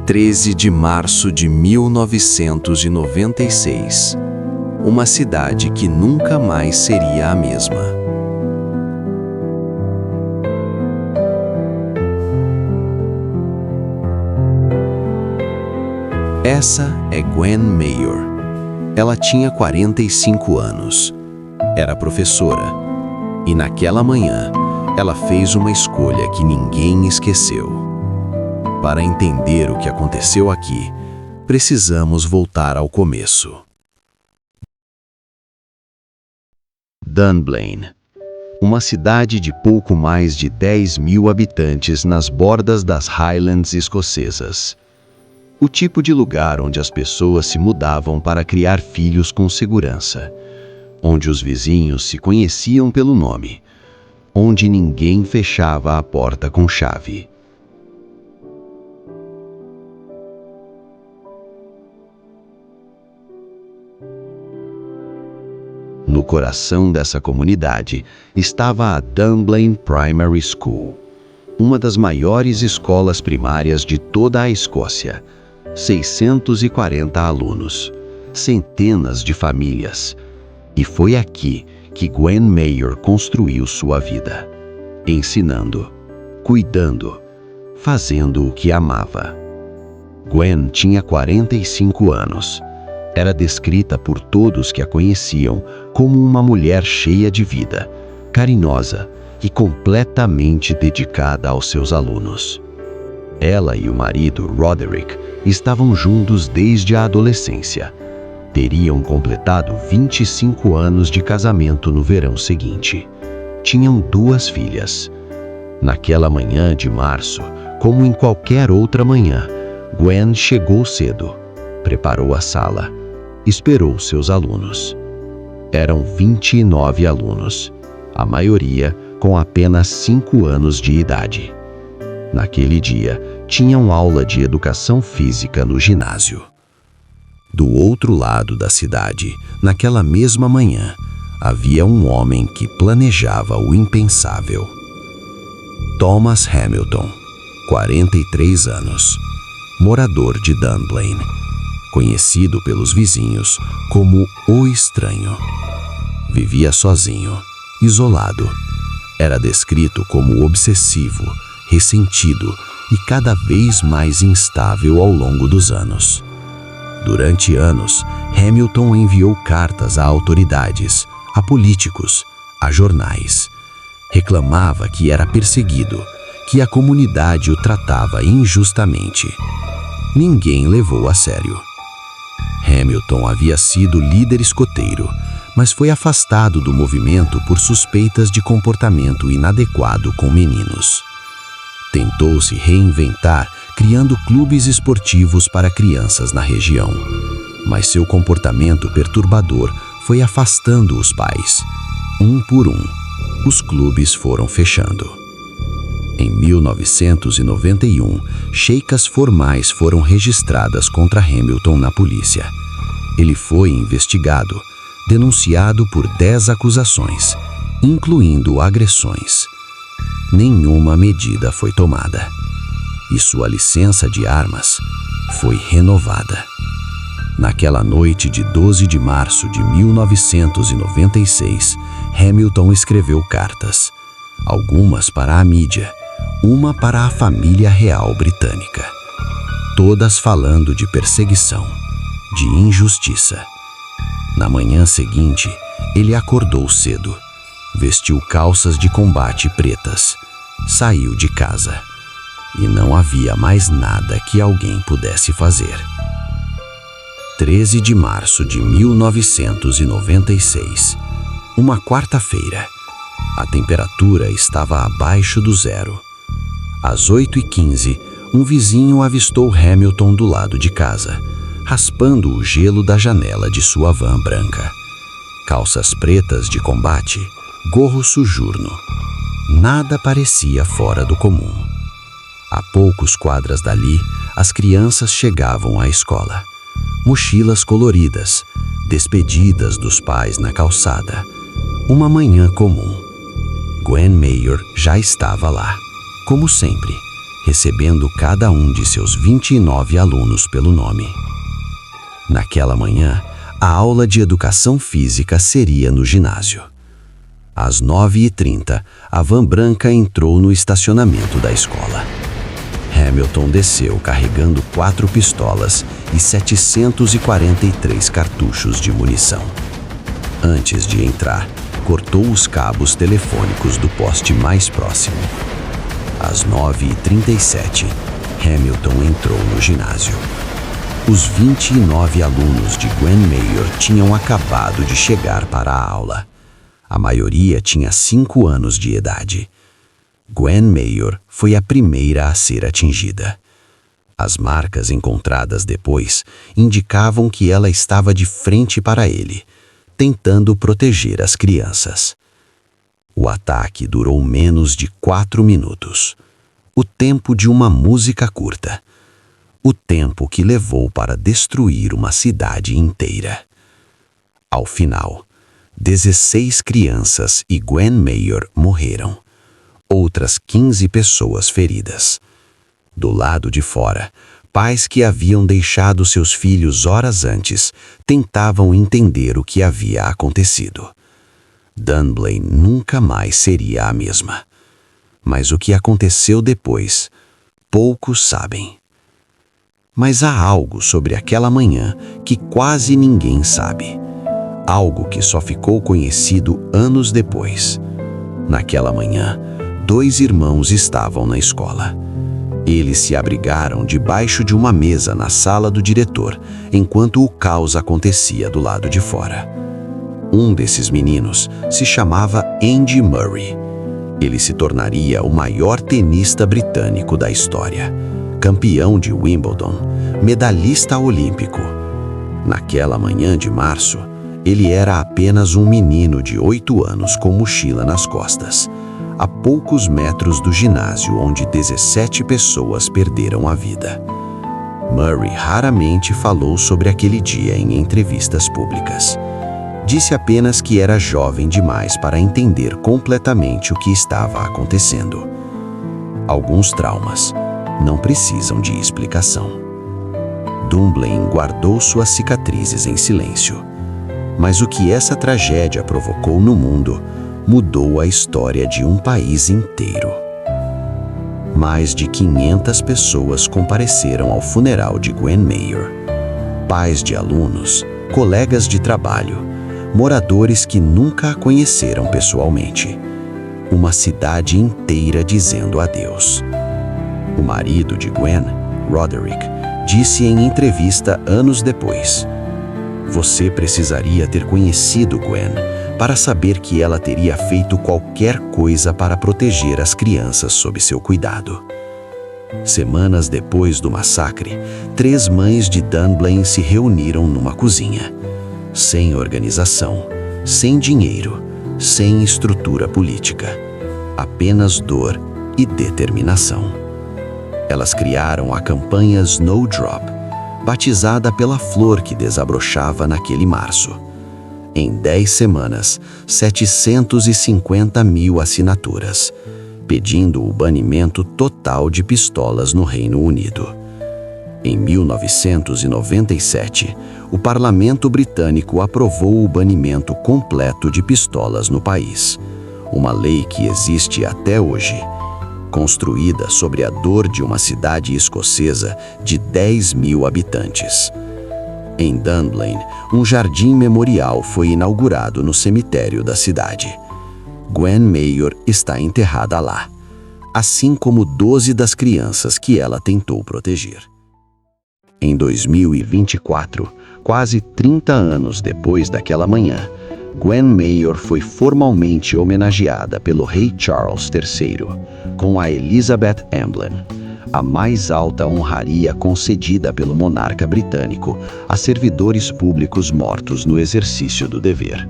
13 de março de 1996. Uma cidade que nunca mais seria a mesma. Essa é Gwen Mayor. Ela tinha 45 anos. Era professora. E naquela manhã, ela fez uma escolha que ninguém esqueceu. Para entender o que aconteceu aqui, precisamos voltar ao começo. Dunblane, uma cidade de pouco mais de 10.000 habitantes nas bordas das Highlands escocesas. O tipo de lugar onde as pessoas se mudavam para criar filhos com segurança, onde os vizinhos se conheciam pelo nome, onde ninguém fechava a porta com chave. No coração dessa comunidade estava a Dunblane Primary School, uma das maiores escolas primárias de toda a Escócia. 640 alunos, centenas de famílias. E foi aqui que Gwen Mayor construiu sua vida, ensinando, cuidando, fazendo o que amava. Gwen tinha 45 anos. Era descrita por todos que a conheciam como uma mulher cheia de vida, carinhosa e completamente dedicada aos seus alunos. Ela e o marido, Roderick, estavam juntos desde a adolescência. Teriam completado 25 anos de casamento no verão seguinte. Tinham 2 filhas. Naquela manhã de março, como em qualquer outra manhã, Gwen chegou cedo, preparou a sala, esperou seus alunos. Eram 29 alunos, a maioria com apenas 5 anos de idade. Naquele dia, tinham aula de educação física no ginásio. Do outro lado da cidade, naquela mesma manhã, havia um homem que planejava o impensável. Thomas Hamilton, 43 anos, morador de Dunblane, conhecido pelos vizinhos como o Estranho. Vivia sozinho, isolado. Era descrito como obsessivo, ressentido e cada vez mais instável ao longo dos anos. Durante anos, Hamilton enviou cartas a autoridades, a políticos, a jornais. Reclamava que era perseguido, que a comunidade o tratava injustamente. Ninguém levou a sério. Hamilton havia sido líder escoteiro, mas foi afastado do movimento por suspeitas de comportamento inadequado com meninos. Tentou se reinventar, criando clubes esportivos para crianças na região. Mas seu comportamento perturbador foi afastando os pais. Um por um, os clubes foram fechando. Em 1991, queixas formais foram registradas contra Hamilton na polícia. Ele foi investigado, denunciado por 10 acusações, incluindo agressões. Nenhuma medida foi tomada. E sua licença de armas foi renovada. Naquela noite de 12 de março de 1996, Hamilton escreveu cartas, algumas para a mídia, uma para a família real britânica, todas falando de perseguição, de injustiça. Na manhã seguinte, ele acordou cedo, vestiu calças de combate pretas, saiu de casa. E não havia mais nada que alguém pudesse fazer. 13 de março de 1996, uma quarta-feira. A temperatura estava abaixo do zero. Às 8h15, um vizinho avistou Hamilton do lado de casa, raspando o gelo da janela de sua van branca. Calças pretas de combate, gorro sujurno. Nada parecia fora do comum. A poucos quadras dali, as crianças chegavam à escola. Mochilas coloridas, despedidas dos pais na calçada. Uma manhã comum. Gwen Mayor já estava lá, como sempre, recebendo cada um de seus 29 alunos pelo nome. Naquela manhã, a aula de educação física seria no ginásio. Às 9h30, a van branca entrou no estacionamento da escola. Hamilton desceu carregando 4 pistolas e 743 cartuchos de munição. Antes de entrar, cortou os cabos telefônicos do poste mais próximo. Às 9h37, Hamilton entrou no ginásio. Os 29 alunos de Gwen Mayor tinham acabado de chegar para a aula. A maioria tinha 5 anos de idade. Gwen Mayor foi a primeira a ser atingida. As marcas encontradas depois indicavam que ela estava de frente para ele, tentando proteger as crianças. O ataque durou menos de 4 minutos. O tempo de uma música curta. O tempo que levou para destruir uma cidade inteira. Ao final, 16 crianças e Gwen Mayor morreram. Outras 15 pessoas feridas. Do lado de fora, pais que haviam deixado seus filhos horas antes tentavam entender o que havia acontecido. Dunblane nunca mais seria a mesma. Mas o que aconteceu depois, poucos sabem. Mas há algo sobre aquela manhã que quase ninguém sabe. Algo que só ficou conhecido anos depois. Naquela manhã, 2 irmãos estavam na escola. Eles se abrigaram debaixo de uma mesa na sala do diretor, enquanto o caos acontecia do lado de fora. Um desses meninos se chamava Andy Murray. Ele se tornaria o maior tenista britânico da história. Campeão de Wimbledon, medalhista olímpico. Naquela manhã de março, ele era apenas um menino de 8 anos com mochila nas costas, a poucos metros do ginásio onde 17 pessoas perderam a vida. Murray raramente falou sobre aquele dia em entrevistas públicas. Disse apenas que era jovem demais para entender completamente o que estava acontecendo. Alguns traumas não precisam de explicação. Dunblane guardou suas cicatrizes em silêncio. Mas o que essa tragédia provocou no mundo mudou a história de um país inteiro. Mais de 500 pessoas compareceram ao funeral de Gwen Mayor. Pais de alunos, colegas de trabalho, moradores que nunca a conheceram pessoalmente. Uma cidade inteira dizendo adeus. O marido de Gwen, Roderick, disse em entrevista anos depois: "Você precisaria ter conhecido Gwen para saber que ela teria feito qualquer coisa para proteger as crianças sob seu cuidado." Semanas depois do massacre, 3 mães de Dunblane se reuniram numa cozinha. Sem organização, sem dinheiro, sem estrutura política. Apenas dor e determinação. Elas criaram a campanha Snowdrop, batizada pela flor que desabrochava naquele março. Em 10 semanas, 750 mil assinaturas, pedindo o banimento total de pistolas no Reino Unido. Em 1997, o Parlamento Britânico aprovou o banimento completo de pistolas no país, uma lei que existe até hoje, construída sobre a dor de uma cidade escocesa de 10 mil habitantes. Em Dunblane, um jardim memorial foi inaugurado no cemitério da cidade. Gwen Mayor está enterrada lá, assim como 12 das crianças que ela tentou proteger. Em 2024, quase 30 anos depois daquela manhã, Gwen Mayor foi formalmente homenageada pelo rei Charles III, com a Elizabeth Emblem, a mais alta honraria concedida pelo monarca britânico a servidores públicos mortos no exercício do dever.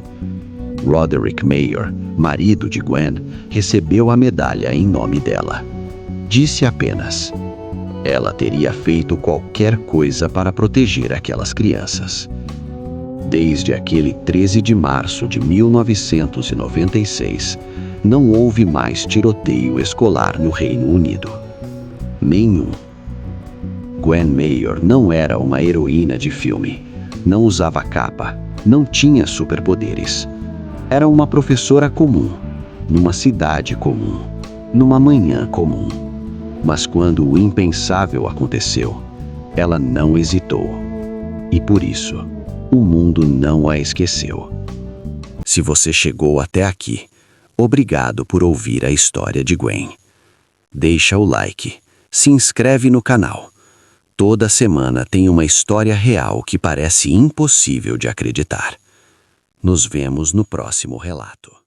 Roderick Mayor, marido de Gwen, recebeu a medalha em nome dela. Disse apenas: ela teria feito qualquer coisa para proteger aquelas crianças. Desde aquele 13 de março de 1996, não houve mais tiroteio escolar no Reino Unido. Nenhum. Gwen Mayor não era uma heroína de filme. Não usava capa. Não tinha superpoderes. Era uma professora comum, numa cidade comum, numa manhã comum. Mas quando o impensável aconteceu, ela não hesitou. E por isso, o mundo não a esqueceu. Se você chegou até aqui, obrigado por ouvir a história de Gwen. Deixa o like, se inscreve no canal. Toda semana tem uma história real que parece impossível de acreditar. Nos vemos no próximo relato.